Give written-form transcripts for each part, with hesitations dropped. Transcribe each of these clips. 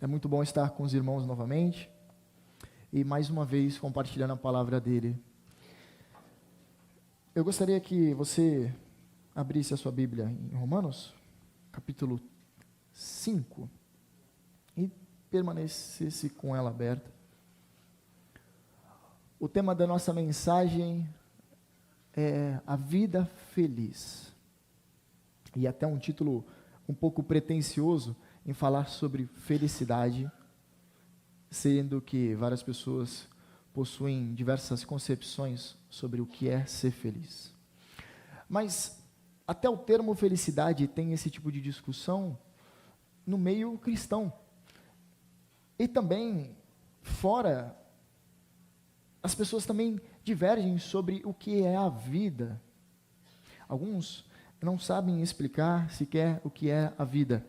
É muito bom estar com os irmãos novamente e mais uma vez compartilhando a palavra dele. Eu gostaria que você abrisse a sua Bíblia em Romanos, capítulo 5, e permanecesse com ela aberta. O tema da nossa mensagem é a vida feliz. E até um título um pouco pretensioso em falar sobre felicidade, sendo que várias pessoas possuem diversas concepções sobre o que é ser feliz. Mas até o termo felicidade tem esse tipo de discussão no meio cristão. E também fora, as pessoas também divergem sobre o que é a vida. Alguns não sabem explicar sequer o que é a vida.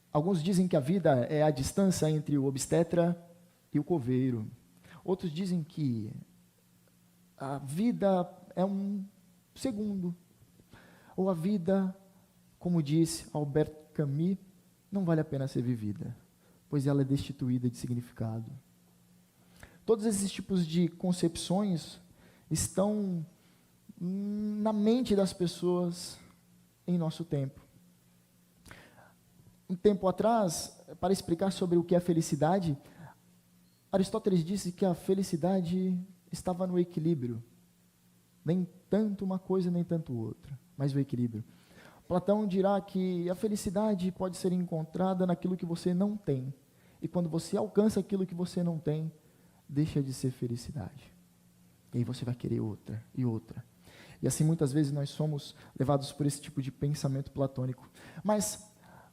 Alguns dizem que a vida é a distância entre o obstetra e o coveiro. Outros dizem que a vida é um segundo. Ou a vida, como disse Albert Camus, não vale a pena ser vivida, pois ela é destituída de significado. Todos esses tipos de concepções estão na mente das pessoas em nosso tempo. Um tempo atrás, para explicar sobre o que é felicidade, Aristóteles disse que a felicidade estava no equilíbrio. Nem tanto uma coisa, nem tanto outra, mas o equilíbrio. Platão dirá que a felicidade pode ser encontrada naquilo que você não tem. E quando você alcança aquilo que você não tem, deixa de ser felicidade. E aí você vai querer outra e outra. E assim muitas vezes nós somos levados por esse tipo de pensamento platônico. Mas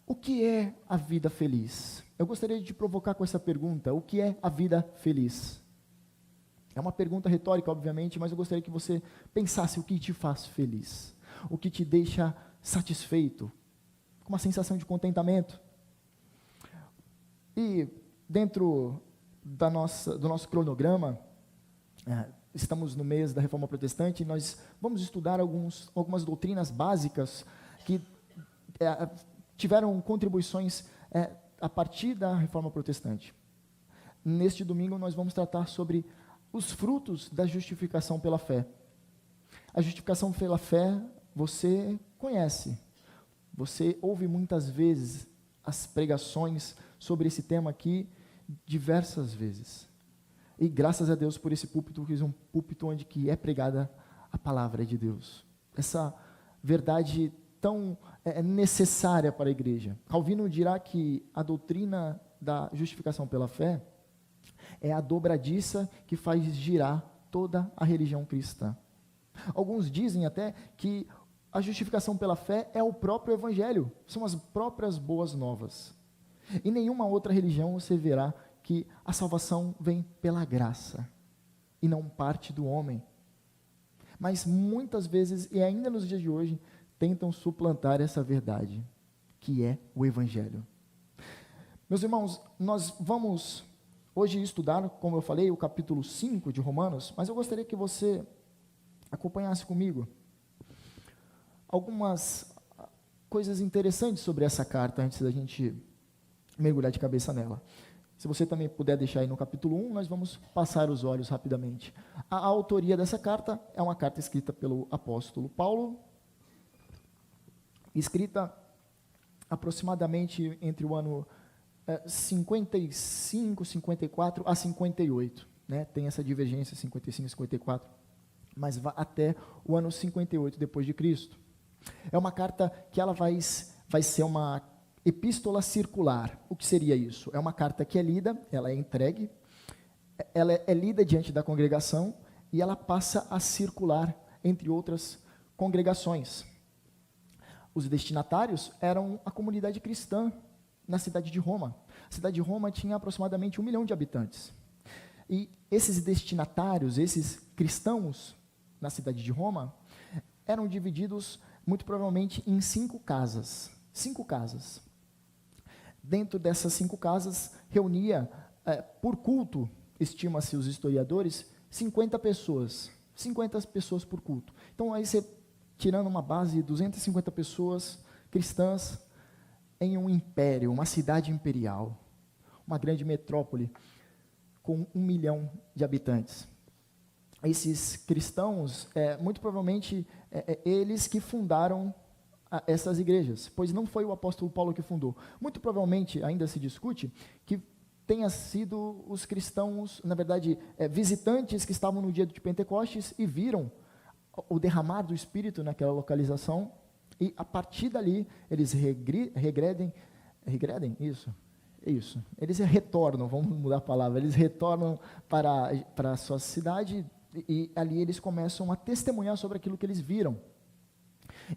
o que é a vida feliz? Eu gostaria de te provocar com essa pergunta: o que é a vida feliz? É uma pergunta retórica, obviamente, mas eu gostaria que você pensasse o que te faz feliz, o que te deixa satisfeito, com uma sensação de contentamento. E dentro do nosso cronograma, estamos no mês da Reforma Protestante, e nós vamos estudar algumas doutrinas básicas que tiveram contribuições a partir da Reforma Protestante. Neste domingo nós vamos tratar sobre os frutos da justificação pela fé. A justificação pela fé você conhece, você ouve muitas vezes as pregações sobre esse tema aqui, diversas vezes. E graças a Deus por esse púlpito, que é um púlpito onde que é pregada a palavra de Deus. Essa verdade tão necessária para a igreja. Calvino dirá que a doutrina da justificação pela fé é a dobradiça que faz girar toda a religião cristã. Alguns dizem até que a justificação pela fé é o próprio evangelho, são as próprias boas novas. Em nenhuma outra religião você verá que a salvação vem pela graça e não parte do homem. Mas muitas vezes, e ainda nos dias de hoje, tentam suplantar essa verdade, que é o evangelho. Meus irmãos, nós vamos hoje estudar, como eu falei, o capítulo 5 de Romanos, mas eu gostaria que você acompanhasse comigo algumas coisas interessantes sobre essa carta, antes da gente mergulhar de cabeça nela. Se você também puder deixar aí no capítulo 1, nós vamos passar os olhos rapidamente. A autoria dessa carta é uma carta escrita pelo apóstolo Paulo, escrita aproximadamente entre o ano 55, 54 a 58, né? Tem essa divergência, 55 e 54, mas vai até o ano 58 depois de Cristo. É uma carta que ela vai ser uma epístola circular. O que seria isso? É uma carta que é lida, ela é entregue, ela é lida diante da congregação e ela passa a circular entre outras congregações. Os destinatários eram a comunidade cristã na cidade de Roma. A cidade de Roma tinha aproximadamente 1 milhão de habitantes. E esses destinatários, esses cristãos na cidade de Roma, eram divididos muito provavelmente em 5 casas. 5 casas. Dentro dessas 5 casas, reunia, por culto, estima-se os historiadores, 50 pessoas. 50 pessoas por culto. Então, aí você, tirando uma base de 250 pessoas cristãs, em um império, uma cidade imperial, uma grande metrópole com 1 milhão de habitantes. Esses cristãos, muito provavelmente, eles que fundaram essas igrejas, pois não foi o apóstolo Paulo que fundou. Muito provavelmente, ainda se discute, que tenha sido os cristãos, na verdade, visitantes que estavam no dia de Pentecostes e viram o derramar do Espírito naquela localização, e a partir dali eles regredem, isso, eles retornam, vamos mudar a palavra, eles retornam para a sua cidade, e ali eles começam a testemunhar sobre aquilo que eles viram,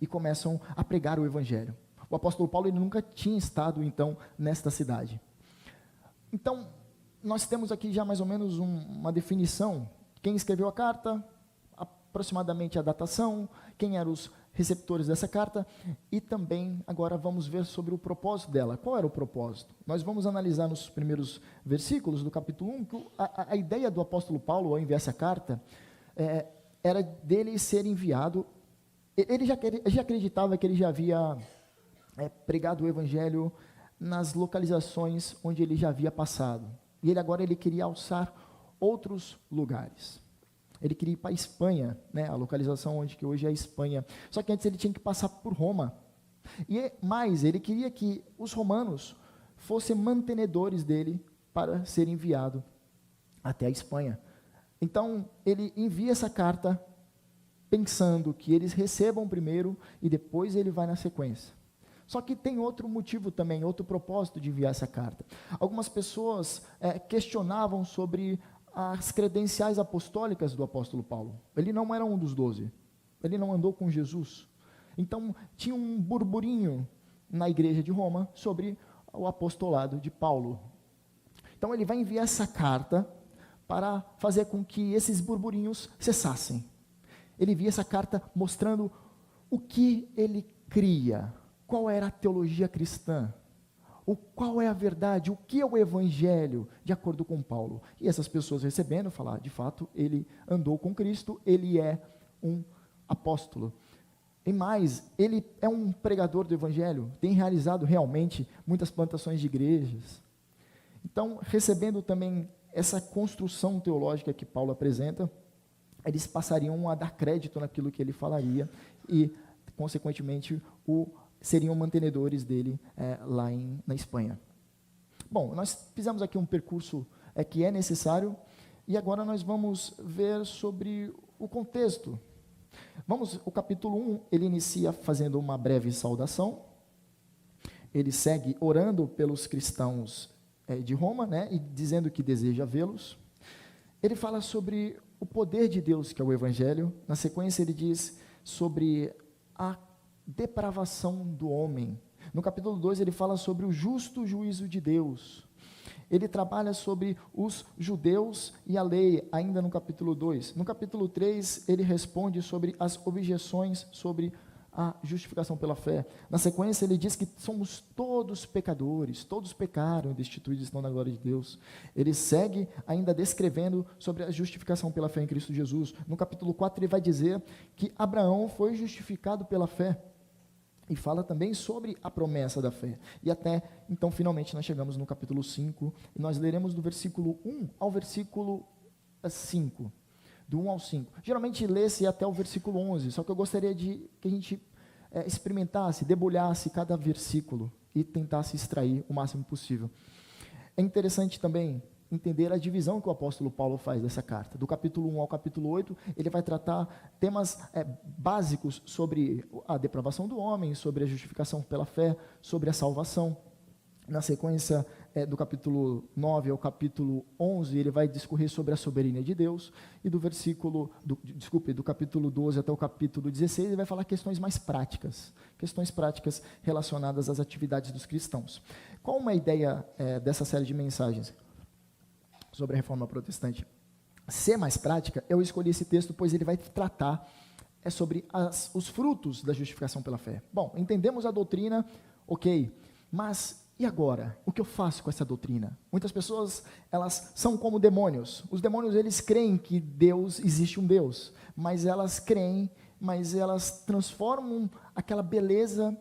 e começam a pregar o Evangelho. O apóstolo Paulo, ele nunca tinha estado, então, nesta cidade. Então, nós temos aqui já mais ou menos uma definição: quem escreveu a carta, aproximadamente a datação, quem eram os receptores dessa carta, e também agora vamos ver sobre o propósito dela. Qual era o propósito? Nós vamos analisar nos primeiros versículos do capítulo 1, que a ideia do apóstolo Paulo, ao enviar essa carta, era dele ser enviado. Ele já acreditava que ele já havia pregado o Evangelho nas localizações onde ele já havia passado, e ele queria alçar outros lugares. Ele queria ir para a Espanha, a localização onde que hoje é a Espanha. Só que antes ele tinha que passar por Roma. E mais, ele queria que os romanos fossem mantenedores dele para ser enviado até a Espanha. Então, ele envia essa carta pensando que eles recebam primeiro e depois ele vai na sequência. Só que tem outro motivo também, outro propósito de enviar essa carta. Algumas pessoas questionavam sobre as credenciais apostólicas do apóstolo Paulo. Ele não era um dos 12, ele não andou com Jesus. Então, tinha um burburinho na igreja de Roma sobre o apostolado de Paulo. Então, ele vai enviar essa carta para fazer com que esses burburinhos cessassem. Ele envia essa carta mostrando o que ele cria, qual era a teologia cristã, qual é a verdade, o que é o Evangelho, de acordo com Paulo. E essas pessoas recebendo, falar, de fato, ele andou com Cristo, ele é um apóstolo. E mais, ele é um pregador do Evangelho, tem realizado realmente muitas plantações de igrejas. Então, recebendo também essa construção teológica que Paulo apresenta, eles passariam a dar crédito naquilo que ele falaria e, consequentemente, seriam mantenedores dele lá na Espanha. Bom, nós fizemos aqui um percurso que é necessário, e agora nós vamos ver sobre o contexto. O capítulo 1, ele inicia fazendo uma breve saudação, ele segue orando pelos cristãos de Roma, e dizendo que deseja vê-los. Ele fala sobre o poder de Deus, que é o Evangelho. Na sequência ele diz sobre a depravação do homem. No capítulo 2 ele fala sobre o justo juízo de Deus. Ele trabalha sobre os judeus e a lei, ainda no capítulo 2. No capítulo 3 ele responde sobre as objeções sobre a justificação pela fé. Na sequência ele diz que somos todos pecadores, todos pecaram, destituídos estão na glória de Deus. Ele segue ainda descrevendo sobre a justificação pela fé em Cristo Jesus. No capítulo 4 ele vai dizer que Abraão foi justificado pela fé, e fala também sobre a promessa da fé. E até, então, finalmente, nós chegamos no capítulo 5, e nós leremos do versículo 1 ao versículo 5. Do 1 ao 5. Geralmente lê-se até o versículo 11, só que eu gostaria que a gente experimentasse, debulhasse cada versículo e tentasse extrair o máximo possível. É interessante também entender a divisão que o apóstolo Paulo faz dessa carta. Do capítulo 1 ao capítulo 8, ele vai tratar temas básicos sobre a depravação do homem, sobre a justificação pela fé, sobre a salvação. Na sequência, do capítulo 9 ao capítulo 11, ele vai discorrer sobre a soberania de Deus, e do capítulo 12 até o capítulo 16, ele vai falar questões mais práticas, questões práticas relacionadas às atividades dos cristãos. Qual uma ideia dessa série de mensagens sobre a reforma protestante? Ser mais prática, eu escolhi esse texto, pois ele vai tratar sobre os frutos da justificação pela fé. Bom, entendemos a doutrina, ok, mas e agora? O que eu faço com essa doutrina? Muitas pessoas, elas são como demônios. Os demônios, eles creem que existe um Deus, mas elas creem, mas elas transformam aquela beleza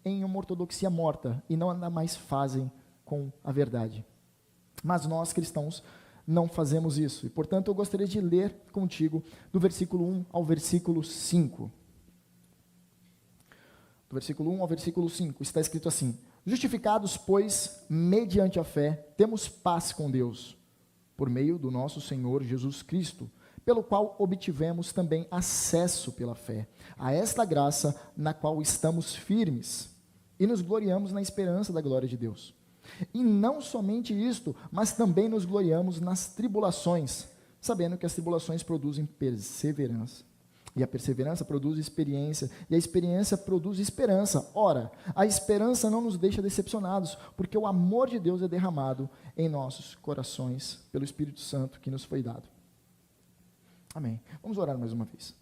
em uma ortodoxia morta e não ainda mais fazem com a verdade. Mas nós, cristãos, não fazemos isso. E, portanto, eu gostaria de ler contigo do versículo 1 ao versículo 5. Do versículo 1 ao versículo 5, está escrito assim: justificados, pois, mediante a fé, temos paz com Deus, por meio do nosso Senhor Jesus Cristo, pelo qual obtivemos também acesso pela fé a esta graça na qual estamos firmes e nos gloriamos na esperança da glória de Deus. E não somente isto, mas também nos gloriamos nas tribulações, sabendo que as tribulações produzem perseverança. E a perseverança produz experiência, e a experiência produz esperança. Ora, a esperança não nos deixa decepcionados, porque o amor de Deus é derramado em nossos corações pelo Espírito Santo que nos foi dado. Amém. Vamos orar mais uma vez.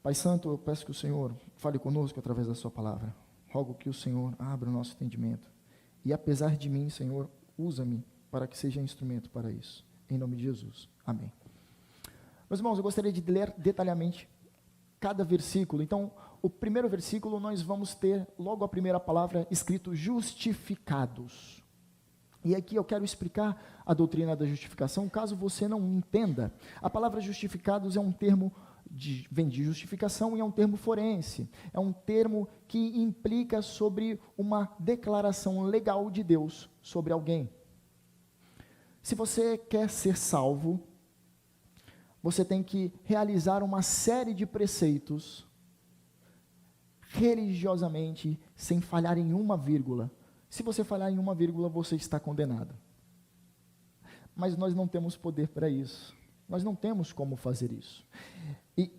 Pai Santo, eu peço que o Senhor fale conosco através da sua palavra. Rogo que o Senhor abra o nosso entendimento. E apesar de mim, Senhor, usa-me para que seja instrumento para isso. Em nome de Jesus. Amém. Meus irmãos, eu gostaria de ler detalhadamente cada versículo. Então, o primeiro versículo, nós vamos ter logo a primeira palavra escrito justificados. E aqui eu quero explicar a doutrina da justificação, caso você não entenda. A palavra justificados é um termo, vem de justificação e é um termo forense. É um termo que implica sobre uma declaração legal de Deus sobre alguém. Se você quer ser salvo, você tem que realizar uma série de preceitos religiosamente, sem falhar em uma vírgula. Se você falhar em uma vírgula, você está condenado. Mas nós não temos poder para isso. Nós não temos como fazer isso. E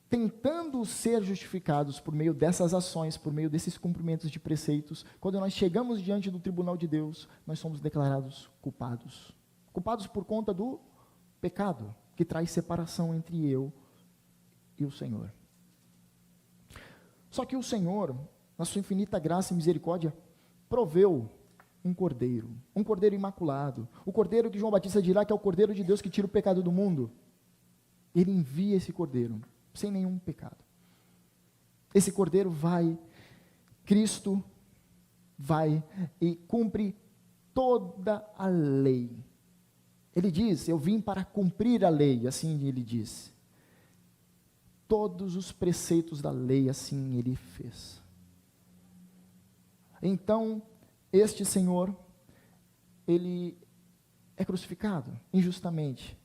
tentando ser justificados por meio dessas ações, por meio desses cumprimentos de preceitos, quando nós chegamos diante do tribunal de Deus, nós somos declarados culpados. Culpados por conta do pecado, que traz separação entre eu e o Senhor. Só que o Senhor, na sua infinita graça e misericórdia, proveu um cordeiro imaculado, o cordeiro que João Batista dirá que é o cordeiro de Deus que tira o pecado do mundo. Ele envia esse cordeiro, sem nenhum pecado. Esse cordeiro Cristo vai e cumpre toda a lei. Ele diz, eu vim para cumprir a lei, assim ele disse. Todos os preceitos da lei, assim ele fez. Então, este Senhor, ele é crucificado injustamente.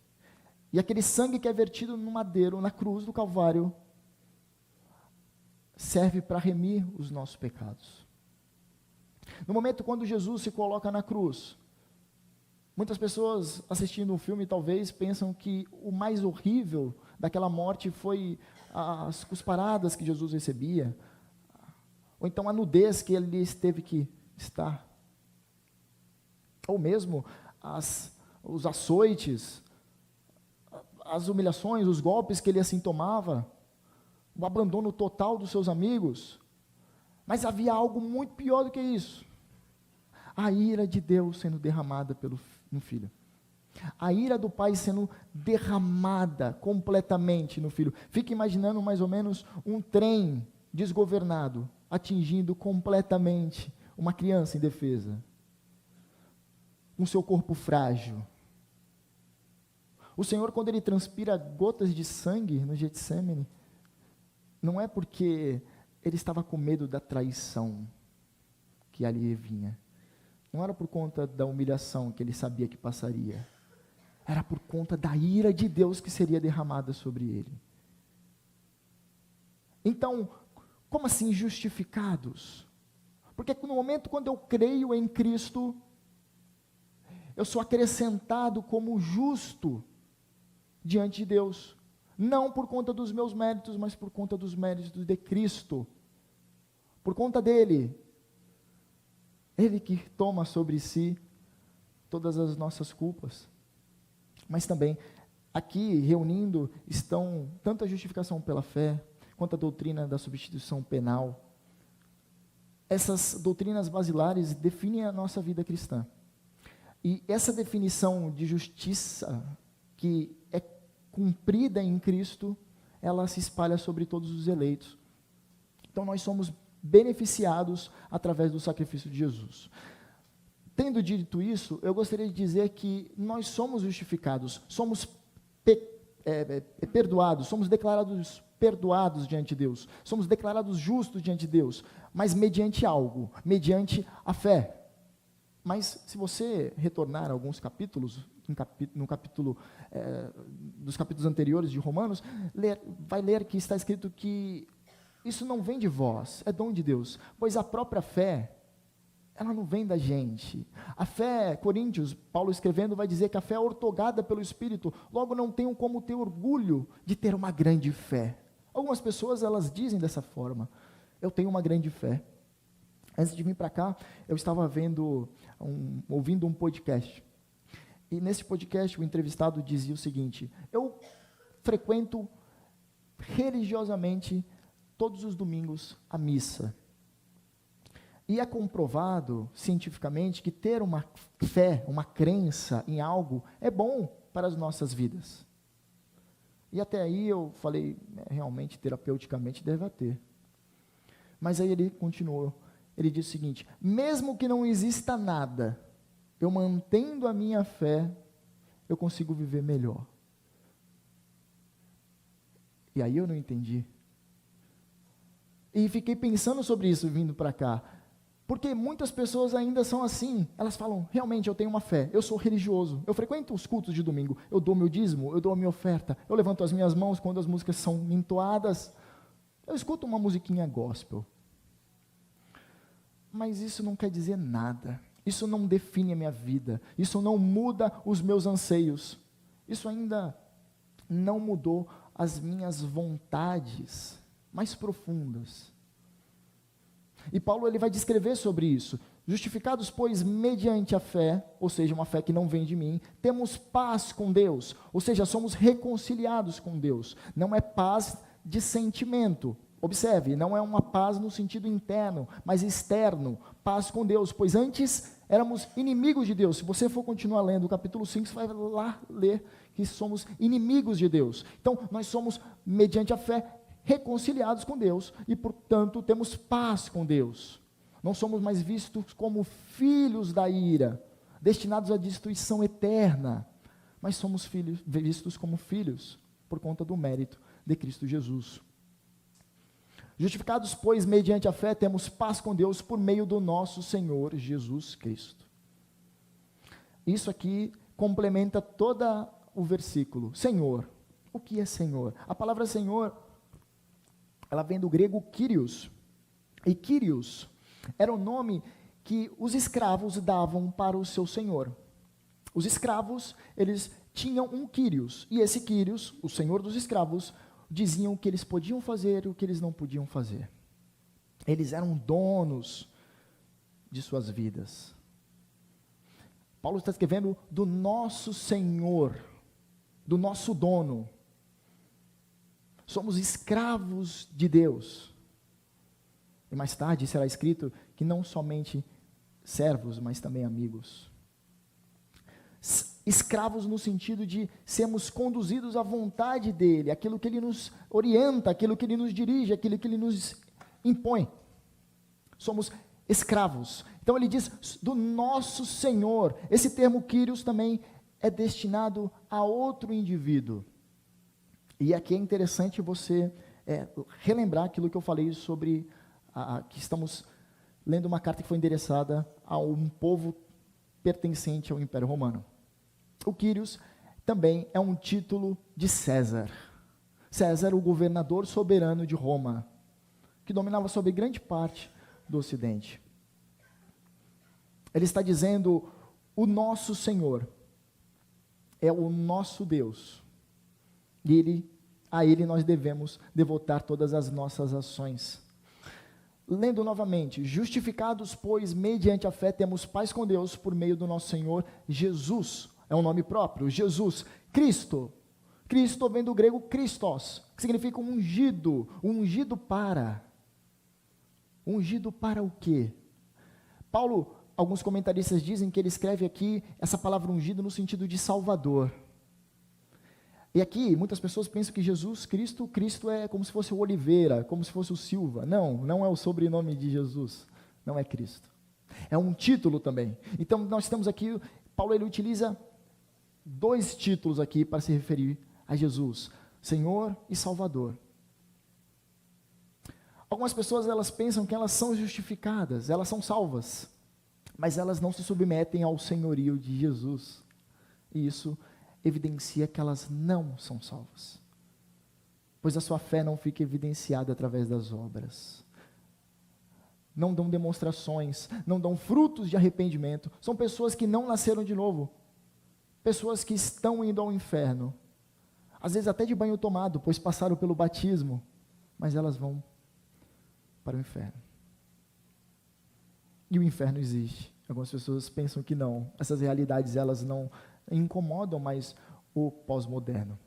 E aquele sangue que é vertido no madeiro, na cruz do Calvário, serve para remir os nossos pecados. No momento quando Jesus se coloca na cruz, muitas pessoas assistindo o filme talvez pensam que o mais horrível daquela morte foi as cusparadas que Jesus recebia, ou então a nudez que ele teve que estar, ou mesmo os açoites, as humilhações, os golpes que ele assim tomava, o abandono total dos seus amigos. Mas havia algo muito pior do que isso: a ira de Deus sendo derramada no Filho. A ira do Pai sendo derramada completamente no Filho. Fique imaginando mais ou menos um trem desgovernado, atingindo completamente uma criança indefesa, com seu corpo frágil. O Senhor, quando Ele transpira gotas de sangue no Getsêmani, não é porque Ele estava com medo da traição que ali vinha. Não era por conta da humilhação que Ele sabia que passaria. Era por conta da ira de Deus que seria derramada sobre Ele. Então, como assim justificados? Porque no momento quando eu creio em Cristo, eu sou acrescentado como justo diante de Deus, não por conta dos meus méritos, mas por conta dos méritos de Cristo, por conta dele, Ele que toma sobre si todas as nossas culpas. Mas também, aqui reunindo, estão tanto a justificação pela fé, quanto a doutrina da substituição penal. Essas doutrinas basilares definem a nossa vida cristã. E essa definição de justiça, que é cumprida em Cristo, ela se espalha sobre todos os eleitos. Então nós somos beneficiados através do sacrifício de Jesus. Tendo dito isso, eu gostaria de dizer que nós somos justificados, somos perdoados, somos declarados perdoados diante de Deus, somos declarados justos diante de Deus, mas mediante algo, mediante a fé. Mas se você retornar a alguns capítulos, no capítulo dos capítulos anteriores de Romanos, vai ler que está escrito que isso não vem de vós, é dom de Deus, pois a própria fé, ela não vem da gente. A fé, Coríntios, Paulo escrevendo, vai dizer que a fé é ortogada pelo Espírito, logo não tenham como ter orgulho de ter uma grande fé. Algumas pessoas, elas dizem dessa forma, eu tenho uma grande fé. Antes de vir para cá, eu estava ouvindo um podcast, e nesse podcast o entrevistado dizia o seguinte: eu frequento religiosamente todos os domingos a missa, e é comprovado cientificamente que ter uma fé, uma crença em algo é bom para as nossas vidas. E até aí eu falei, realmente, terapeuticamente deve ter. Mas aí ele continuou, ele disse o seguinte: mesmo que não exista nada, eu mantendo a minha fé, eu consigo viver melhor. E aí eu não entendi. E fiquei pensando sobre isso vindo para cá. Porque muitas pessoas ainda são assim, elas falam, realmente eu tenho uma fé, eu sou religioso, eu frequento os cultos de domingo, eu dou meu dízimo, eu dou a minha oferta, eu levanto as minhas mãos quando as músicas são entoadas, eu escuto uma musiquinha gospel. Mas isso não quer dizer nada, isso não define a minha vida, isso não muda os meus anseios, isso ainda não mudou as minhas vontades mais profundas. E Paulo ele vai descrever sobre isso. Justificados, pois, mediante a fé, ou seja, uma fé que não vem de mim, temos paz com Deus, ou seja, somos reconciliados com Deus. Não é paz de sentimento. Observe, não é uma paz no sentido interno, mas externo, paz com Deus, pois antes éramos inimigos de Deus. Se você for continuar lendo o capítulo 5, você vai lá ler que somos inimigos de Deus. Então, nós somos, mediante a fé, reconciliados com Deus e, portanto, temos paz com Deus. Não somos mais vistos como filhos da ira, destinados à destruição eterna, mas somos vistos como filhos por conta do mérito de Cristo Jesus. Justificados, pois, mediante a fé, temos paz com Deus por meio do nosso Senhor Jesus Cristo. Isso aqui complementa todo o versículo. Senhor, o que é Senhor? A palavra Senhor, ela vem do grego Kyrios, e Kyrios era o nome que os escravos davam para o seu senhor. Os escravos, eles tinham um Kyrios, e esse Kyrios, o senhor dos escravos, diziam o que eles podiam fazer e o que eles não podiam fazer. Eles eram donos de suas vidas. Paulo está escrevendo do nosso Senhor, do nosso dono. Somos escravos de Deus. E mais tarde será escrito que não somente servos, mas também amigos. Escravos no sentido de sermos conduzidos à vontade dEle, aquilo que Ele nos orienta, aquilo que Ele nos dirige, aquilo que Ele nos impõe. Somos escravos. Então ele diz do nosso Senhor. Esse termo Kyrios também é destinado a outro indivíduo. E aqui é interessante você relembrar aquilo que eu falei sobre, que estamos lendo uma carta que foi endereçada a um povo pertencente ao Império Romano. O Kyrios também é um título de César. César, o governador soberano de Roma, que dominava sobre grande parte do Ocidente. Ele está dizendo, o nosso Senhor é o nosso Deus. E a Ele nós devemos devotar todas as nossas ações. Lendo novamente, justificados, pois, mediante a fé, temos paz com Deus por meio do nosso Senhor Jesus. É um nome próprio, Jesus, Cristo. Cristo vem do grego Christos, que significa ungido. Ungido para. Ungido para o quê? Paulo, alguns comentaristas dizem que ele escreve aqui essa palavra ungido no sentido de Salvador. E aqui, muitas pessoas pensam que Jesus Cristo é como se fosse o Oliveira, como se fosse o Silva. Não, não é o sobrenome de Jesus, não é Cristo. É um título também. Então, nós temos aqui, Paulo ele utiliza 2 títulos aqui para se referir a Jesus, Senhor e Salvador. Algumas pessoas, elas pensam que elas são justificadas, elas são salvas, mas elas não se submetem ao senhorio de Jesus. E isso evidencia que elas não são salvas, pois a sua fé não fica evidenciada através das obras. Não dão demonstrações, não dão frutos de arrependimento. São pessoas que não nasceram de novo, pessoas que estão indo ao inferno, às vezes até de banho tomado, pois passaram pelo batismo, mas elas vão para o inferno. E o inferno existe. Algumas pessoas pensam que não. Essas realidades, elas não incomodam mais o pós-moderno.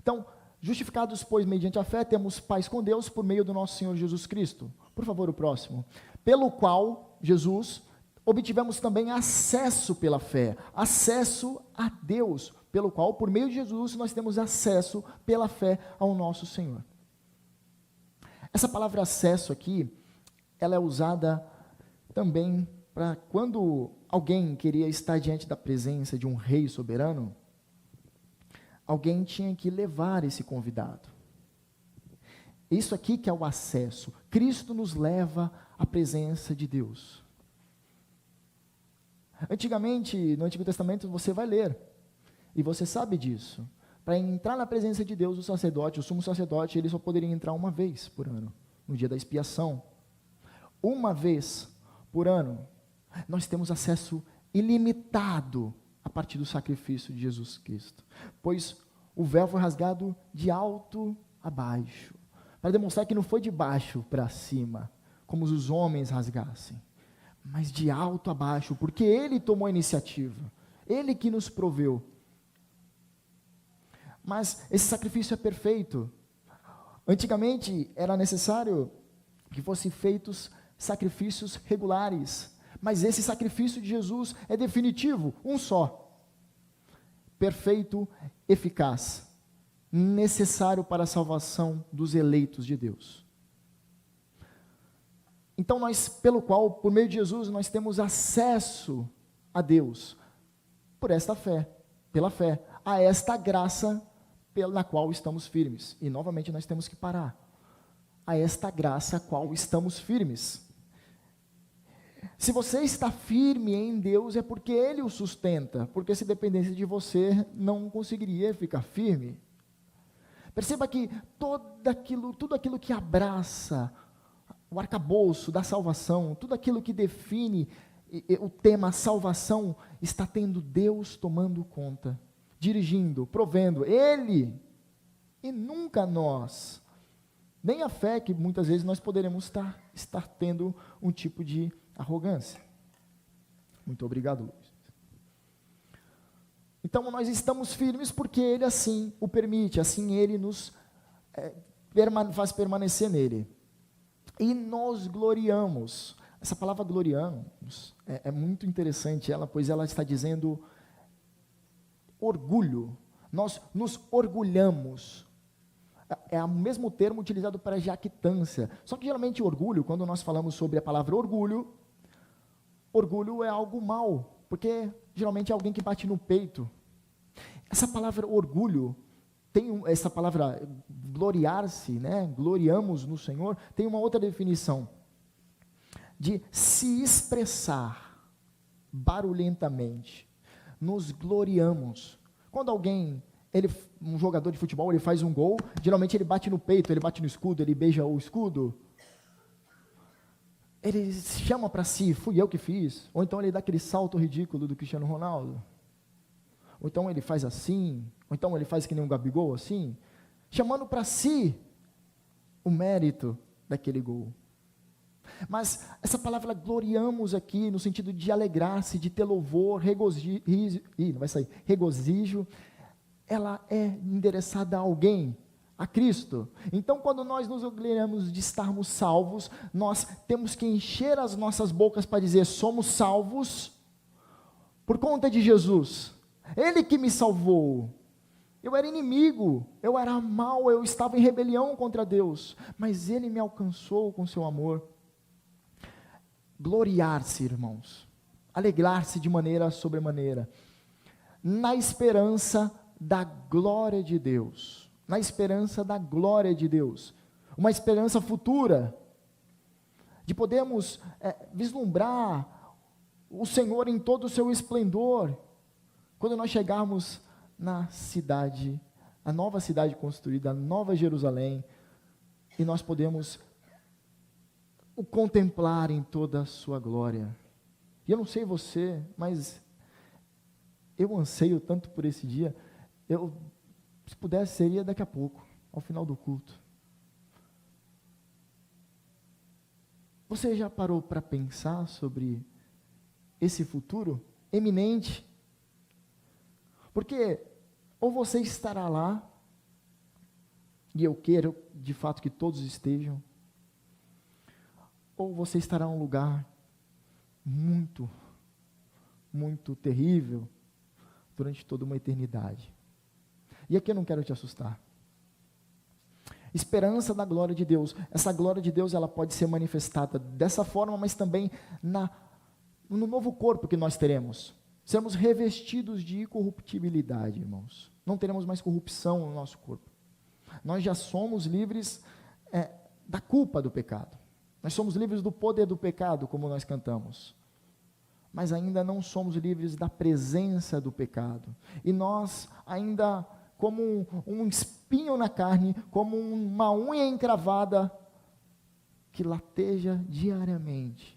Então, justificados, pois, mediante a fé, temos paz com Deus por meio do nosso Senhor Jesus Cristo. Por favor, o próximo. Pelo qual, Jesus, obtivemos também acesso pela fé, acesso a Deus, pelo qual, por meio de Jesus, nós temos acesso pela fé ao nosso Senhor. Essa palavra acesso aqui, ela é usada também para quando alguém queria estar diante da presença de um rei soberano, alguém tinha que levar esse convidado. Isso aqui que é o acesso. Cristo nos leva à presença de Deus. Antigamente, no Antigo Testamento, você vai ler, e você sabe disso. Para entrar na presença de Deus, o sacerdote, o sumo sacerdote, ele só poderia entrar uma vez por ano, no dia da expiação. Uma vez por ano. Nós temos acesso ilimitado a partir do sacrifício de Jesus Cristo, pois o véu foi rasgado de alto a baixo, para demonstrar que não foi de baixo para cima, como os homens rasgassem, mas de alto a baixo, porque Ele tomou a iniciativa, Ele que nos proveu. Mas esse sacrifício é perfeito. Antigamente era necessário que fossem feitos sacrifícios regulares, mas esse sacrifício de Jesus é definitivo, um só, perfeito, eficaz, necessário para a salvação dos eleitos de Deus. Então nós, pelo qual, por meio de Jesus, nós temos acesso a Deus, por esta fé, pela fé, a esta graça na qual estamos firmes. E novamente nós temos que parar, a esta graça a qual estamos firmes. Se você está firme em Deus, é porque Ele o sustenta, porque se dependesse de você, não conseguiria ficar firme. Perceba que tudo aquilo que abraça o arcabouço da salvação, tudo aquilo que define o tema salvação, está tendo Deus tomando conta, dirigindo, provendo, Ele, e nunca nós. Nem a fé que muitas vezes nós poderemos estar tendo um tipo de arrogância. Muito obrigado, Luiz. Então nós estamos firmes porque Ele assim o permite, assim Ele nos faz permanecer nele. E nós gloriamos. Essa palavra gloriamos é muito interessante, pois ela está dizendo orgulho. Nós nos orgulhamos. É o mesmo termo utilizado para jactância. Só que geralmente orgulho, quando nós falamos sobre a palavra orgulho é algo mal, porque geralmente é alguém que bate no peito. Essa palavra orgulho, essa palavra gloriar-se, né? Gloriamos no Senhor, tem uma outra definição, de se expressar barulhentamente. Nos gloriamos. Quando um jogador de futebol, ele faz um gol, geralmente ele bate no peito, ele bate no escudo, ele beija o escudo, ele chama para si, fui eu que fiz, ou então ele dá aquele salto ridículo do Cristiano Ronaldo, ou então ele faz assim, ou então ele faz que nem um Gabigol assim, chamando para si o mérito daquele gol. Mas essa palavra gloriamos aqui, no sentido de alegrar-se, de ter louvor, regozijo, ela é endereçada a alguém, a Cristo. Então, quando nós nos gloriamos de estarmos salvos, nós temos que encher as nossas bocas para dizer, somos salvos por conta de Jesus, Ele que me salvou, Eu era inimigo, eu era mau, eu estava em rebelião contra Deus, mas Ele me alcançou com seu amor. Gloriar-se, irmãos, alegrar-se de maneira sobremaneira, na esperança da glória de Deus, na esperança da glória de Deus, uma esperança futura, de podermos vislumbrar o Senhor em todo o seu esplendor, quando nós chegarmos na cidade, a nova cidade construída, a nova Jerusalém, e nós podemos o contemplar em toda a sua glória. E eu não sei você, mas eu anseio tanto por esse dia. Se pudesse, seria daqui a pouco, ao final do culto. Você já parou para pensar sobre esse futuro eminente? Porque ou você estará lá, e eu quero de fato que todos estejam, ou você estará em um lugar muito, muito terrível, durante toda uma eternidade. E aqui eu não quero te assustar. Esperança da glória de Deus. Essa glória de Deus, ela pode ser manifestada dessa forma, mas também no novo corpo que nós teremos. Seremos revestidos de incorruptibilidade, irmãos. Não teremos mais corrupção no nosso corpo. Nós já somos livres da culpa do pecado. Nós somos livres do poder do pecado, como nós cantamos. Mas ainda não somos livres da presença do pecado. E nós ainda, como um espinho na carne, como uma unha encravada, que lateja diariamente.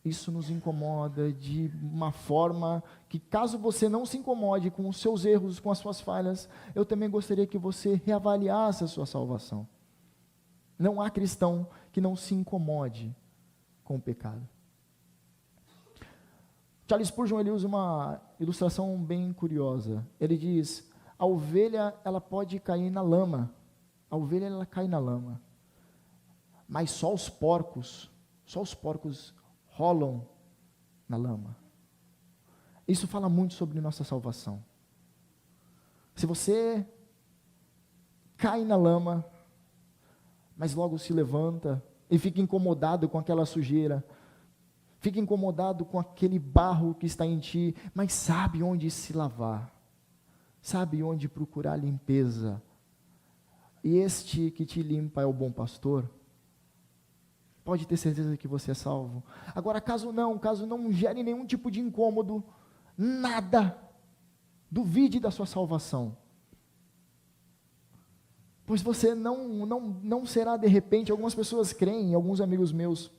Isso nos incomoda de uma forma que, caso você não se incomode com os seus erros, com as suas falhas, eu também gostaria que você reavaliasse a sua salvação. Não há cristão que não se incomode com o pecado. Charles Spurgeon, ele usa uma ilustração bem curiosa. Ele diz: a ovelha, ela pode cair na lama. A ovelha, ela cai na lama. Mas só os porcos rolam na lama. Isso fala muito sobre nossa salvação. Se você cai na lama, mas logo se levanta e fica incomodado com aquela sujeira, fica incomodado com aquele barro que está em ti, mas sabe onde se lavar, sabe onde procurar limpeza, e este que te limpa é o bom pastor, pode ter certeza que você é salvo. Agora, caso não gere nenhum tipo de incômodo, nada, duvide da sua salvação, pois você não será de repente. Algumas pessoas creem, alguns amigos meus,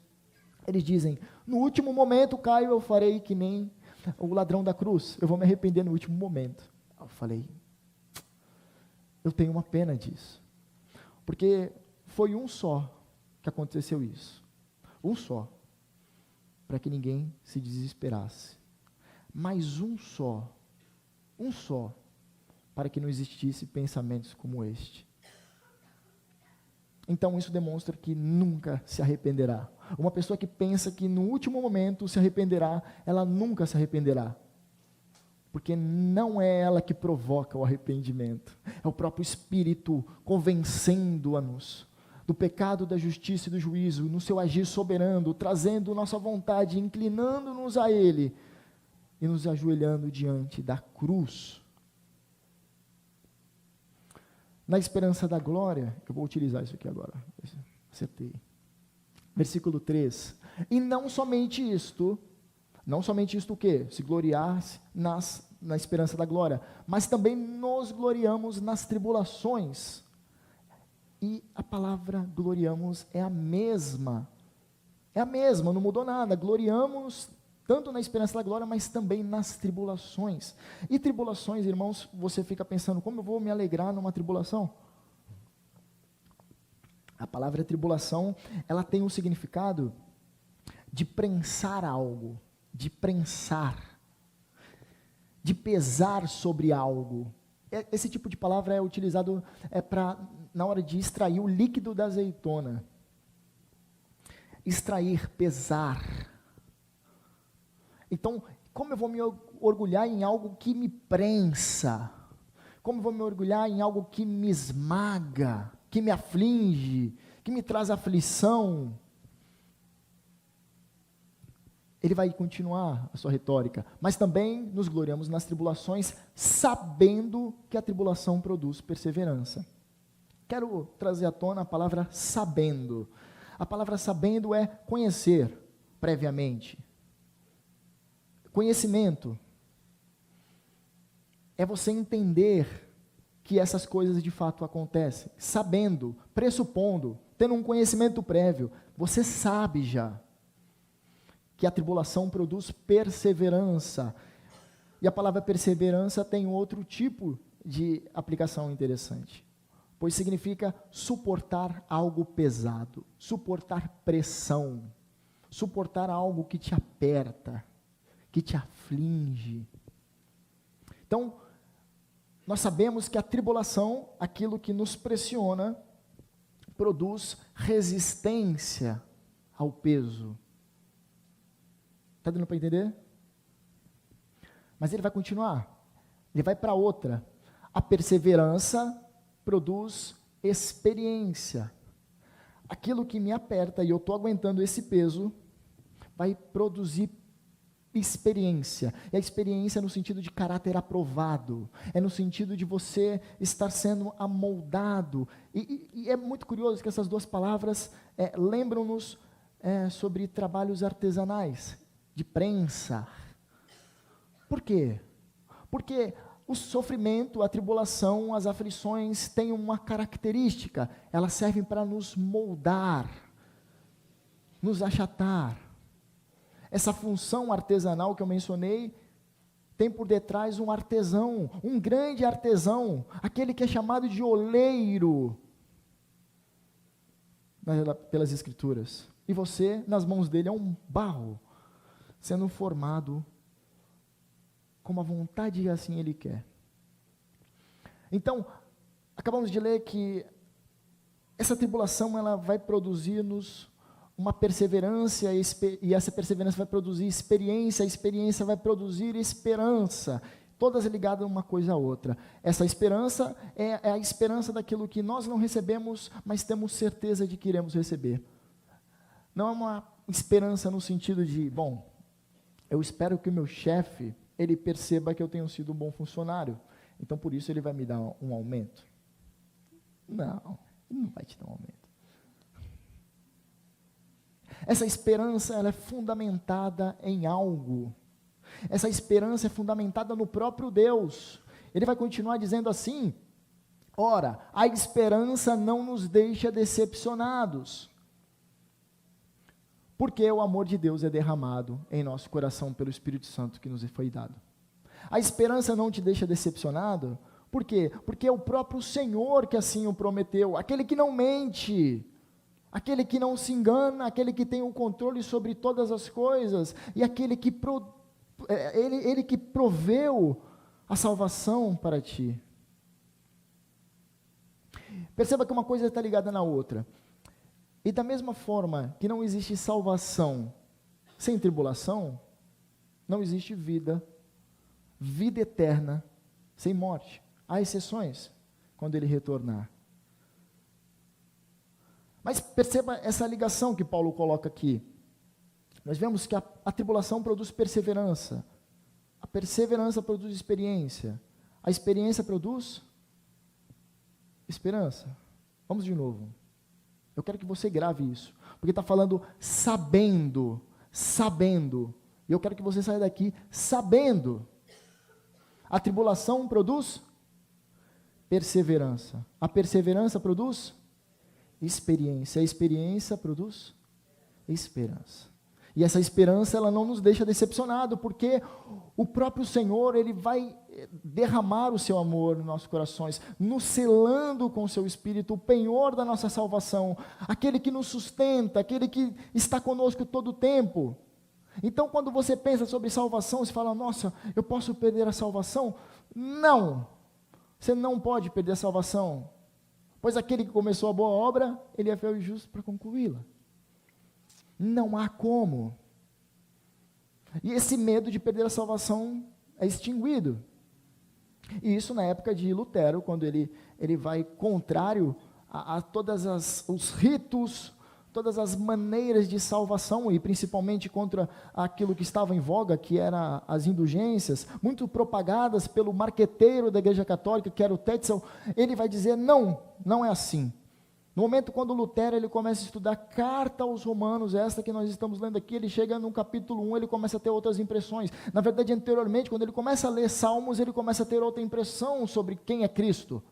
eles dizem: no último momento, Caio, eu farei que nem o ladrão da cruz, eu vou me arrepender no último momento. Eu falei, eu tenho uma pena disso, porque foi um só que aconteceu isso, um só, para que ninguém se desesperasse, mas um só, para que não existisse pensamentos como este. Então isso demonstra que nunca se arrependerá. Uma pessoa que pensa que no último momento se arrependerá, ela nunca se arrependerá, porque não é ela que provoca o arrependimento, é o próprio Espírito convencendo-nos do pecado, da justiça e do juízo, no seu agir soberano, trazendo nossa vontade, inclinando-nos a Ele, e nos ajoelhando diante da cruz. Na esperança da glória, eu vou utilizar isso aqui agora, acertei. Versículo 3, e não somente isto o quê? Se gloriar-se na esperança da glória, mas também nos gloriamos nas tribulações. E a palavra gloriamos é a mesma, não mudou nada. Gloriamos tanto na esperança da glória, mas também nas tribulações. E tribulações, irmãos, você fica pensando: como eu vou me alegrar numa tribulação? A palavra tribulação, ela tem um significado de prensar algo, de prensar, de pesar sobre algo. Esse tipo de palavra é utilizado na hora de extrair o líquido da azeitona. Extrair, pesar. Então, como eu vou me orgulhar em algo que me prensa? Como vou me orgulhar em algo que me esmaga, que me aflige, que me traz aflição? Ele vai continuar a sua retórica, mas também nos gloriamos nas tribulações, sabendo que a tribulação produz perseverança. Quero trazer à tona a palavra sabendo. A palavra sabendo é conhecer previamente. Conhecimento é você entender que essas coisas de fato acontecem, sabendo, pressupondo, tendo um conhecimento prévio, você sabe já que a tribulação produz perseverança. E a palavra perseverança tem outro tipo de aplicação interessante, pois significa suportar algo pesado, suportar pressão, suportar algo que te aperta, que te aflige. Então, nós sabemos que a tribulação, aquilo que nos pressiona, produz resistência ao peso. Está dando para entender? Mas ele vai continuar. Ele vai para outra. A perseverança produz experiência. Aquilo que me aperta e eu estou aguentando esse peso, vai produzir experiência. E a experiência é no sentido de caráter aprovado, é no sentido de você estar sendo amoldado. E é muito curioso que essas duas palavras lembram-nos sobre trabalhos artesanais, de prensa. Por quê? Porque o sofrimento, a tribulação, as aflições têm uma característica, elas servem para nos moldar, nos achatar. Essa função artesanal que eu mencionei, tem por detrás um artesão, um grande artesão, aquele que é chamado de oleiro, pelas Escrituras. E você, nas mãos dele, é um barro, sendo formado como a vontade e assim ele quer. Então, acabamos de ler que essa tribulação, ela vai produzir-nos uma perseverança, e essa perseverança vai produzir experiência, a experiência vai produzir esperança, todas ligadas uma coisa à outra. Essa esperança é a esperança daquilo que nós não recebemos, mas temos certeza de que iremos receber. Não é uma esperança no sentido de, bom, eu espero que o meu chefe, ele perceba que eu tenho sido um bom funcionário, então por isso ele vai me dar um aumento. Não, ele não vai te dar um aumento. Essa esperança, ela é fundamentada em algo. Essa esperança é fundamentada no próprio Deus. Ele vai continuar dizendo assim: ora, a esperança não nos deixa decepcionados, porque o amor de Deus é derramado em nosso coração pelo Espírito Santo que nos foi dado. A esperança não te deixa decepcionado, por quê? Porque é o próprio Senhor que assim o prometeu, aquele que não mente, aquele que não se engana, aquele que tem o controle sobre todas as coisas, e aquele que ele que proveu a salvação para ti. Perceba que uma coisa está ligada na outra. E da mesma forma que não existe salvação sem tribulação, não existe vida eterna sem morte. Há exceções quando ele retornar. Mas perceba essa ligação que Paulo coloca aqui. Nós vemos que a tribulação produz perseverança. A perseverança produz experiência. A experiência produz esperança. Vamos de novo. Eu quero que você grave isso. Porque está falando sabendo. E eu quero que você saia daqui sabendo. A tribulação produz perseverança. A perseverança produz experiência. A experiência produz esperança. E essa esperança, ela não nos deixa decepcionado, porque o próprio Senhor, ele vai derramar o seu amor nos nossos corações, nos selando com o seu Espírito, o penhor da nossa salvação, aquele que nos sustenta, aquele que está conosco todo o tempo. Então, quando você pensa sobre salvação, você fala: nossa, eu posso perder a salvação? Não, você não pode perder a salvação, pois aquele que começou a boa obra, ele é fiel e justo para concluí-la. Não há como. E esse medo de perder a salvação é extinguido. E isso na época de Lutero, quando ele vai contrário a todas os ritos, todas as maneiras de salvação, e principalmente contra aquilo que estava em voga, que era as indulgências, muito propagadas pelo marqueteiro da Igreja Católica, que era o Tetzel. Ele vai dizer, não, não é assim. No momento quando Lutero ele começa a estudar a carta aos Romanos, esta que nós estamos lendo aqui, ele chega no capítulo 1, ele começa a ter outras impressões. Na verdade, anteriormente, quando ele começa a ler Salmos, ele começa a ter outra impressão sobre quem é Cristo.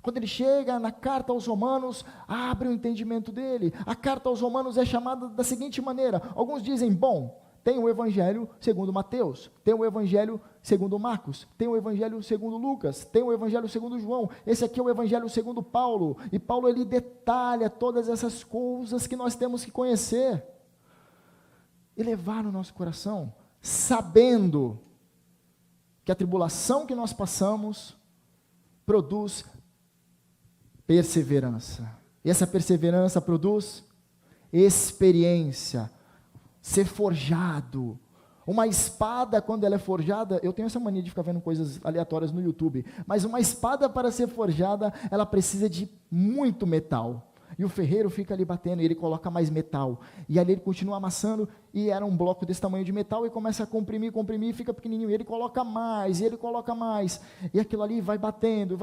Quando ele chega na carta aos Romanos, abre o entendimento dele. A carta aos Romanos é chamada da seguinte maneira: alguns dizem, bom, tem o Evangelho segundo Mateus, tem o Evangelho segundo Marcos, tem o Evangelho segundo Lucas, tem o Evangelho segundo João, esse aqui é o Evangelho segundo Paulo, e Paulo ele detalha todas essas coisas que nós temos que conhecer, e levar no nosso coração, sabendo que a tribulação que nós passamos, produz perseverança, e essa perseverança produz experiência, ser forjado. Uma espada, quando ela é forjada, eu tenho essa mania de ficar vendo coisas aleatórias no YouTube, mas uma espada, para ser forjada, ela precisa de muito metal, e o ferreiro fica ali batendo, e ele coloca mais metal, e ali ele continua amassando, e era um bloco desse tamanho de metal, e começa a comprimir, e fica pequenininho, e ele coloca mais, e aquilo ali vai batendo,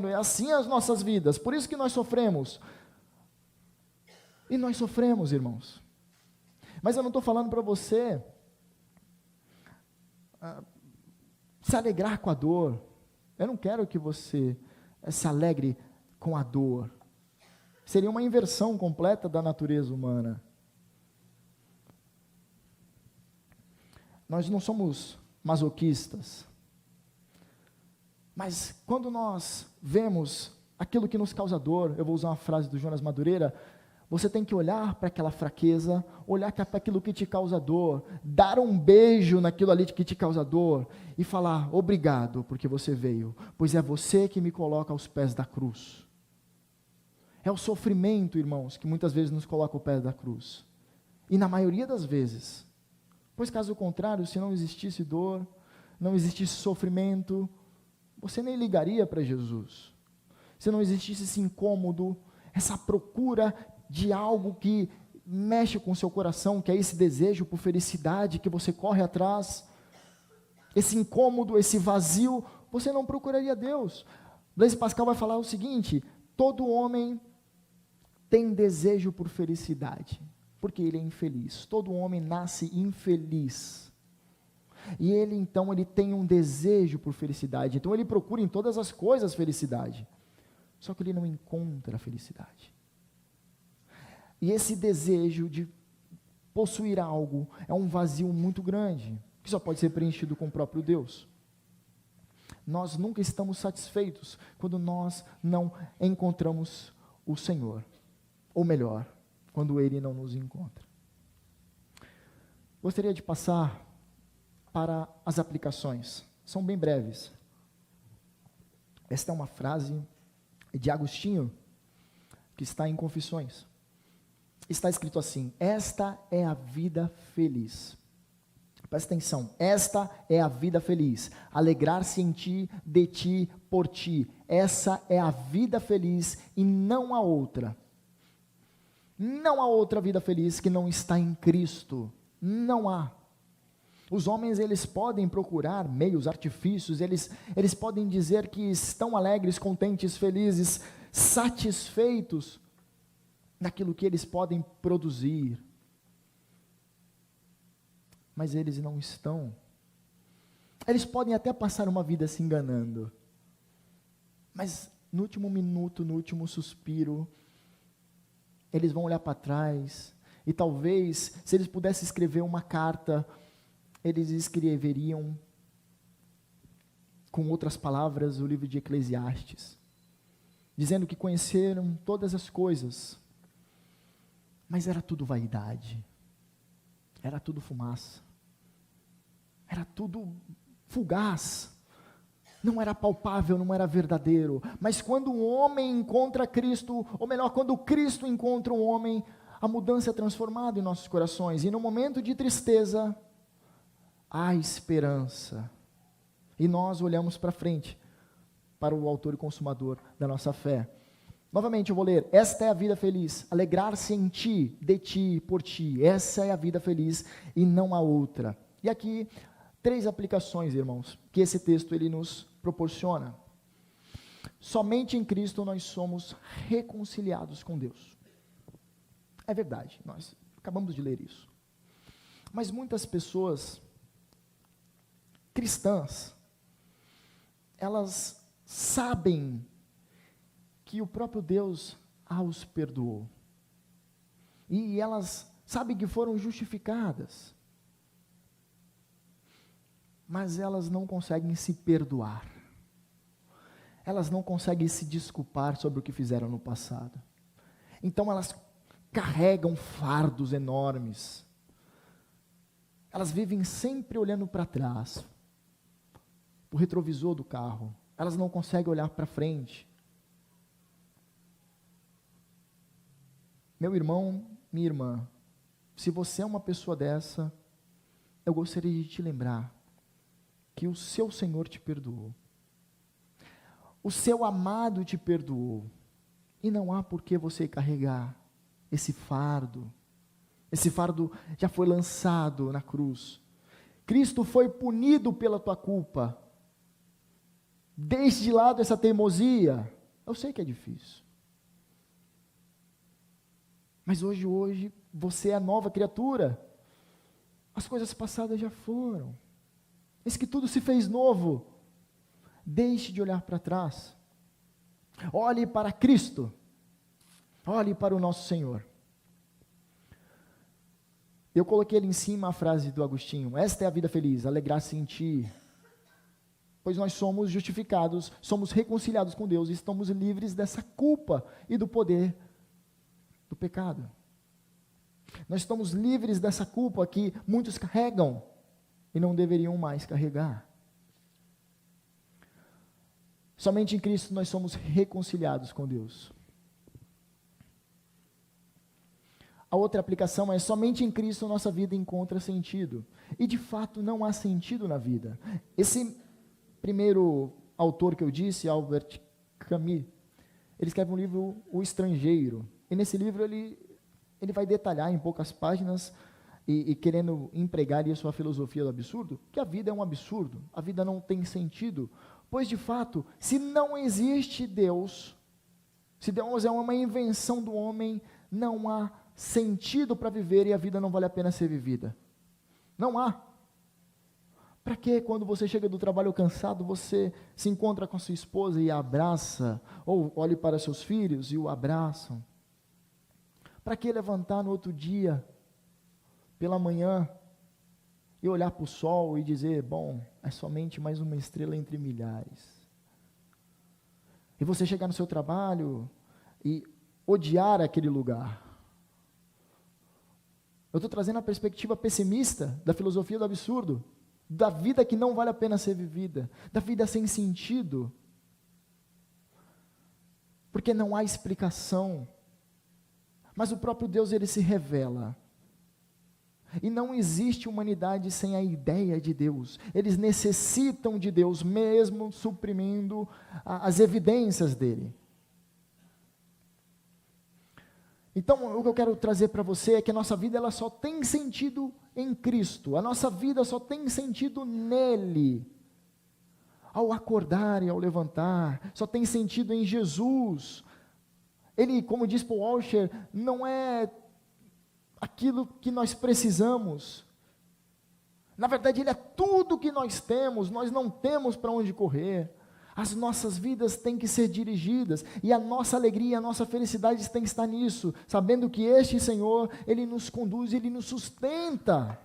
é assim as nossas vidas, por isso que nós sofremos, e nós sofremos, irmãos. Mas eu não estou falando para você se alegrar com a dor. Eu não quero que você se alegre com a dor. Seria uma inversão completa da natureza humana. Nós não somos masoquistas. Mas quando nós vemos aquilo que nos causa dor, eu vou usar uma frase do Jonas Madureira, você tem que olhar para aquela fraqueza, olhar para aquilo que te causa dor, dar um beijo naquilo ali que te causa dor, e falar, obrigado, porque você veio, pois é você que me coloca aos pés da cruz. É o sofrimento, irmãos, que muitas vezes nos coloca aos pés da cruz, e na maioria das vezes, pois caso contrário, se não existisse dor, não existisse sofrimento, você nem ligaria para Jesus, se não existisse esse incômodo, essa procura de algo que mexe com o seu coração, que é esse desejo por felicidade, que você corre atrás, esse incômodo, esse vazio, você não procuraria Deus. Blaise Pascal vai falar o seguinte, todo homem tem desejo por felicidade, porque ele é infeliz, todo homem nasce infeliz, e ele então, ele tem um desejo por felicidade, então ele procura em todas as coisas felicidade, só que ele não encontra a felicidade. E esse desejo de possuir algo é um vazio muito grande, que só pode ser preenchido com o próprio Deus. Nós nunca estamos satisfeitos quando nós não encontramos o Senhor, ou melhor, quando Ele não nos encontra. Gostaria de passar para as aplicações, são bem breves. Esta é uma frase de Agostinho, que está em Confissões. Está escrito assim, esta é a vida feliz. Presta atenção, esta é a vida feliz. Alegrar-se em ti, de ti, por ti. Essa é a vida feliz e não há outra. Não há outra vida feliz que não está em Cristo. Não há. Os homens, eles podem procurar meios, artifícios, eles podem dizer que estão alegres, contentes, felizes, satisfeitos naquilo que eles podem produzir, mas eles não estão. Eles podem até passar uma vida se enganando, mas no último minuto, no último suspiro, eles vão olhar para trás, e talvez, se eles pudessem escrever uma carta, eles escreveriam, com outras palavras, o livro de Eclesiastes, dizendo que conheceram todas as coisas, mas era tudo vaidade, era tudo fumaça, era tudo fugaz, não era palpável, não era verdadeiro. Mas quando um homem encontra Cristo, ou melhor, quando Cristo encontra um homem, a mudança é transformada em nossos corações, e no momento de tristeza, há esperança. e nós olhamos para frente, para o autor e consumador da nossa fé. Novamente eu vou ler: esta é a vida feliz, alegrar-se em ti, de ti, por ti. Essa é a vida feliz e não há outra. E aqui, 3 aplicações, irmãos, que esse texto ele nos proporciona. Somente em Cristo nós somos reconciliados com Deus. É verdade, nós acabamos de ler isso. Mas muitas pessoas cristãs, elas sabem que o próprio Deus os perdoou. E elas sabem que foram justificadas. Mas elas não conseguem se perdoar. Elas não conseguem se desculpar sobre o que fizeram no passado. Então elas carregam fardos enormes. Elas vivem sempre olhando para trás, para o retrovisor do carro. Elas não conseguem olhar para frente. Meu irmão, minha irmã, se você é uma pessoa dessa, eu gostaria de te lembrar que o seu Senhor te perdoou. O seu amado te perdoou. E não há por que você carregar esse fardo. Esse fardo já foi lançado na cruz. Cristo foi punido pela tua culpa. Deixe de lado essa teimosia. Eu sei que é difícil. Mas hoje você é a nova criatura. As coisas passadas já foram. Eis que tudo se fez novo. Deixe de olhar para trás. Olhe para Cristo. Olhe para o nosso Senhor. Eu coloquei ali em cima a frase do Agostinho: esta é a vida feliz, alegrar-se em ti. Pois nós somos justificados, somos reconciliados com Deus e estamos livres dessa culpa e do poder do pecado. Nós estamos livres dessa culpa que muitos carregam e não deveriam mais carregar. Somente em Cristo nós somos reconciliados com Deus. A outra aplicação é: somente em Cristo nossa vida encontra sentido. E de fato não há sentido na vida. Esse primeiro autor que eu disse, Albert Camus, ele escreve um livro, O Estrangeiro. E nesse livro ele vai detalhar em poucas páginas e querendo empregar ali a sua filosofia do absurdo, que a vida é um absurdo, a vida não tem sentido. Pois de fato, se não existe Deus, se Deus é uma invenção do homem, não há sentido para viver e a vida não vale a pena ser vivida. Não há. Para que quando você chega do trabalho cansado, você se encontra com a sua esposa e a abraça, ou olhe para seus filhos e o abraçam? Para que levantar no outro dia, pela manhã, e olhar para o sol e dizer: bom, é somente mais uma estrela entre milhares? E você chegar no seu trabalho e odiar aquele lugar. Eu estou trazendo a perspectiva pessimista da filosofia do absurdo, da vida que não vale a pena ser vivida, da vida sem sentido, porque não há explicação. Mas o próprio Deus, ele se revela. E não existe humanidade sem a ideia de Deus. Eles necessitam de Deus, mesmo suprimindo as evidências dele. Então, o que eu quero trazer para você é que a nossa vida ela só tem sentido em Cristo. A nossa vida só tem sentido nele. Ao acordar e ao levantar, só tem sentido em Jesus. Ele, como diz Paul Washer, não é aquilo que nós precisamos. Na verdade, ele é tudo que nós temos, nós não temos para onde correr. As nossas vidas têm que ser dirigidas, e a nossa alegria, a nossa felicidade tem que estar nisso, sabendo que este Senhor, Ele nos conduz, Ele nos sustenta,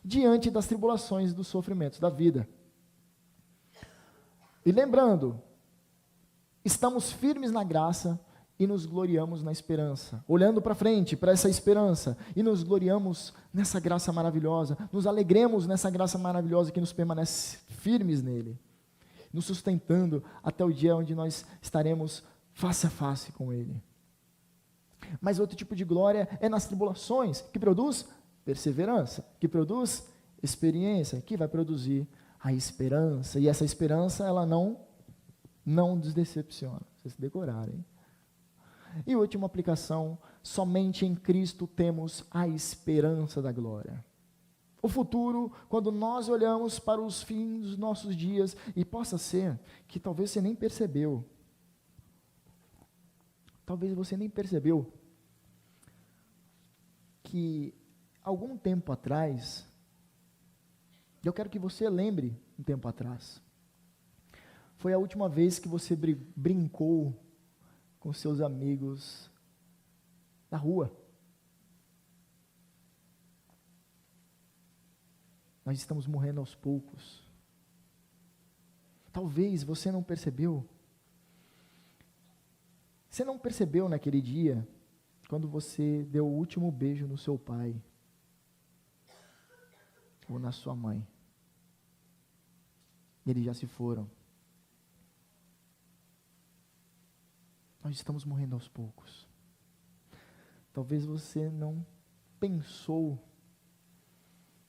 diante das tribulações e dos sofrimentos da vida. E lembrando, estamos firmes na graça, e nos gloriamos na esperança, olhando para frente, para essa esperança, e nos gloriamos nessa graça maravilhosa, nos alegremos nessa graça maravilhosa que nos permanece firmes nele, nos sustentando até o dia onde nós estaremos face a face com ele. Mas outro tipo de glória é nas tribulações, que produz perseverança, que produz experiência, que vai produzir a esperança, e essa esperança, ela não nos decepciona. Vocês decorarem. E última aplicação, somente em Cristo temos a esperança da glória. O futuro, quando nós olhamos para os fins dos nossos dias, e possa ser que talvez você nem percebeu, que algum tempo atrás, eu quero que você lembre um tempo atrás, foi a última vez que você brincou com seus amigos na rua. Nós estamos morrendo aos poucos. Talvez você não percebeu. Você não percebeu naquele dia, quando você deu o último beijo no seu pai, ou na sua mãe. Eles já se foram. Nós estamos morrendo aos poucos. Talvez você não pensou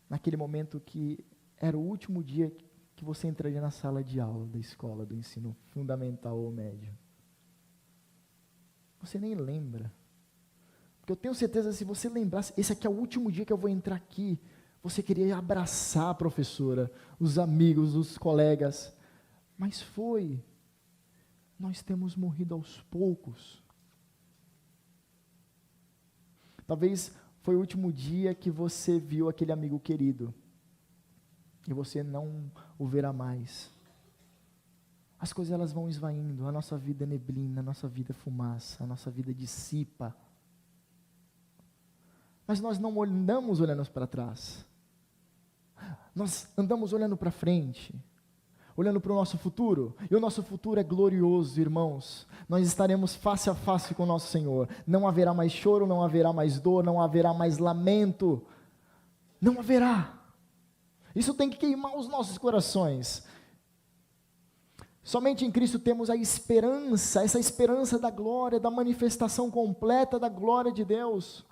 naquele momento que era o último dia que você entraria na sala de aula da escola, do ensino fundamental ou médio. Você nem lembra. Porque eu tenho certeza, se você lembrasse, esse aqui é o último dia que eu vou entrar aqui, você queria abraçar a professora, os amigos, os colegas. Mas foi. Nós temos morrido aos poucos. Talvez foi o último dia que você viu aquele amigo querido, e você não o verá mais. As coisas, elas vão esvaindo, a nossa vida é neblina, a nossa vida é fumaça, a nossa vida dissipa. Mas nós não andamos olhando para trás, nós andamos olhando para frente, olhando para o nosso futuro, e o nosso futuro é glorioso, irmãos. Nós estaremos face a face com o nosso Senhor, não haverá mais choro, não haverá mais dor, não haverá mais lamento, não haverá. Isso tem que queimar os nossos corações. Somente em Cristo temos a esperança, essa esperança da glória, da manifestação completa da glória de Deus,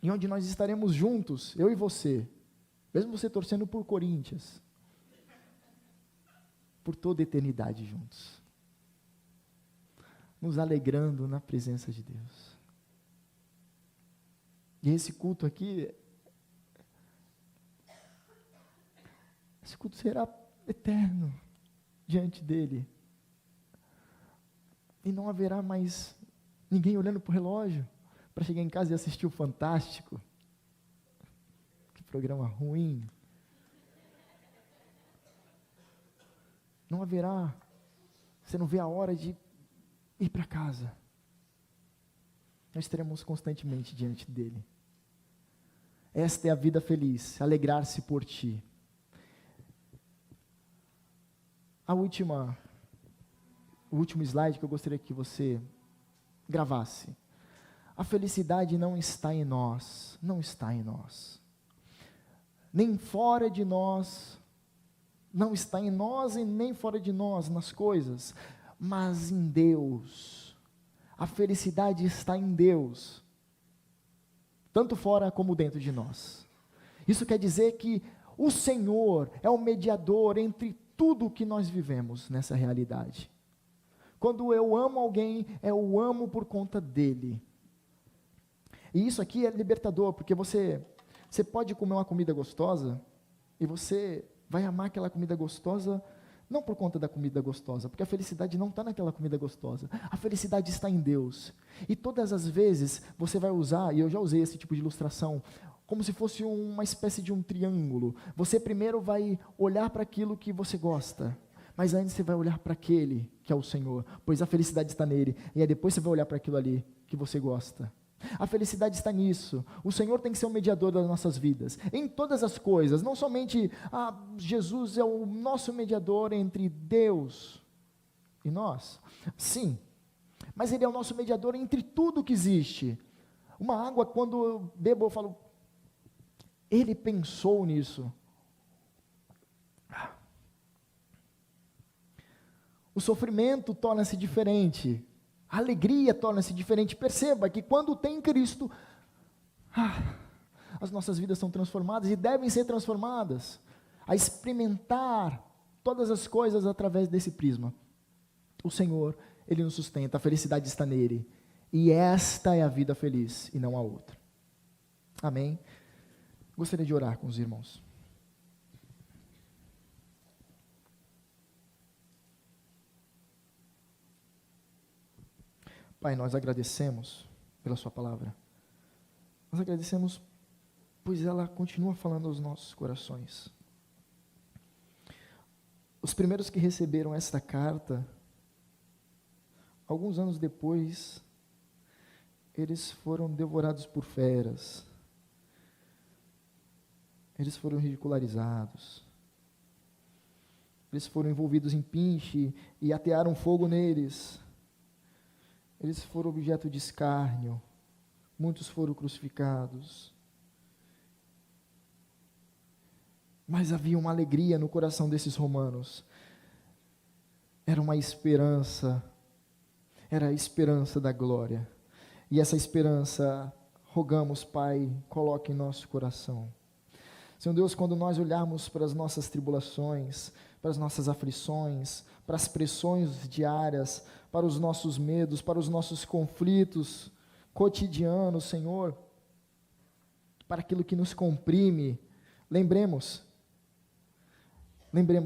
e onde nós estaremos juntos, eu e você, mesmo você torcendo por Corinthians, por toda a eternidade juntos, nos alegrando na presença de Deus. E esse culto aqui, esse culto será eterno diante dele, e não haverá mais ninguém olhando para o relógio, para chegar em casa e assistir o Fantástico. Que programa ruim. Não haverá, você não vê a hora de ir para casa. Nós estaremos constantemente diante dele. Esta é a vida feliz, alegrar-se por ti. O último slide que eu gostaria que você gravasse. A felicidade não está em nós, não está em nós. Nem fora de nós, não está em nós e nem fora de nós, nas coisas, mas em Deus. A felicidade está em Deus, tanto fora como dentro de nós. Isso quer dizer que o Senhor é o mediador entre tudo o que nós vivemos nessa realidade. Quando eu amo alguém, eu amo por conta dele. E isso aqui é libertador, porque você pode comer uma comida gostosa, e você vai amar aquela comida gostosa, não por conta da comida gostosa, porque a felicidade não está naquela comida gostosa, a felicidade está em Deus. E todas as vezes você vai usar, e eu já usei esse tipo de ilustração, como se fosse uma espécie de um triângulo. Você primeiro vai olhar para aquilo que você gosta, mas antes você vai olhar para aquele que é o Senhor, pois a felicidade está nele, e aí depois você vai olhar para aquilo ali que você gosta. A felicidade está nisso. O Senhor tem que ser o mediador das nossas vidas, em todas as coisas, não somente Jesus é o nosso mediador entre Deus e nós, sim, mas Ele é o nosso mediador entre tudo que existe. Uma água, quando eu bebo, eu falo, Ele pensou nisso. O sofrimento torna-se diferente, a alegria torna-se diferente. Perceba que quando tem Cristo, as nossas vidas são transformadas e devem ser transformadas. a experimentar todas as coisas através desse prisma. O Senhor, Ele nos sustenta, a felicidade está nele. E esta é a vida feliz e não a outra. Amém? Gostaria de orar com os irmãos. Pai, nós agradecemos pela sua palavra. Nós agradecemos, pois ela continua falando aos nossos corações. Os primeiros que receberam esta carta, alguns anos depois, eles foram devorados por feras. Eles foram ridicularizados. Eles foram envolvidos em pinche e atearam fogo neles. Eles foram objeto de escárnio. Muitos foram crucificados. Mas havia uma alegria no coração desses romanos. Era uma esperança. Era a esperança da glória. E essa esperança, rogamos, Pai, coloque em nosso coração. Senhor Deus, quando nós olharmos para as nossas tribulações, para as nossas aflições, para as pressões diárias, para os nossos medos, para os nossos conflitos cotidianos, Senhor, para aquilo que nos comprime, lembremos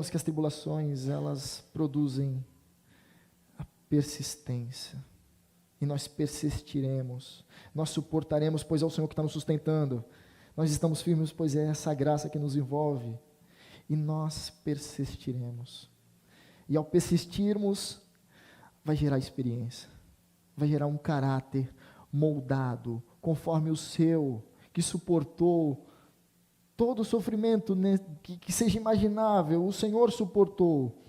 que as tribulações, elas produzem a persistência, e nós persistiremos, nós suportaremos, pois é o Senhor que está nos sustentando. Nós estamos firmes, pois é essa graça que nos envolve, e nós persistiremos. E ao persistirmos, vai gerar experiência, vai gerar um caráter moldado, conforme o seu, que suportou todo o sofrimento que seja imaginável, o Senhor suportou,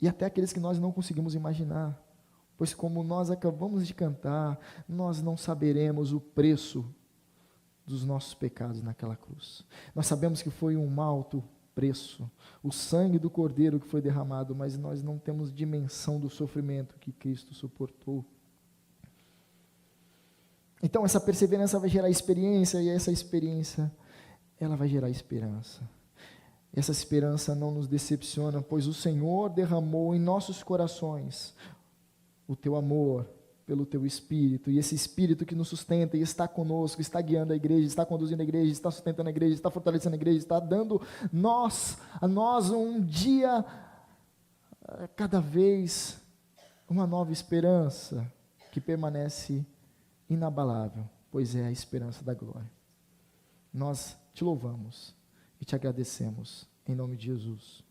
e até aqueles que nós não conseguimos imaginar, pois como nós acabamos de cantar, nós não saberemos o preço dos nossos pecados naquela cruz. Nós sabemos que foi um alto preço, o sangue do Cordeiro que foi derramado, mas nós não temos dimensão do sofrimento que Cristo suportou. Então essa perseverança vai gerar experiência, e essa experiência, ela vai gerar esperança. Essa esperança não nos decepciona, pois o Senhor derramou em nossos corações o teu amor, pelo teu Espírito, e esse Espírito que nos sustenta e está conosco, está guiando a igreja, está conduzindo a igreja, está sustentando a igreja, está fortalecendo a igreja, está dando a nós um dia, cada vez, uma nova esperança, que permanece inabalável, pois é a esperança da glória. Nós te louvamos e te agradecemos, em nome de Jesus.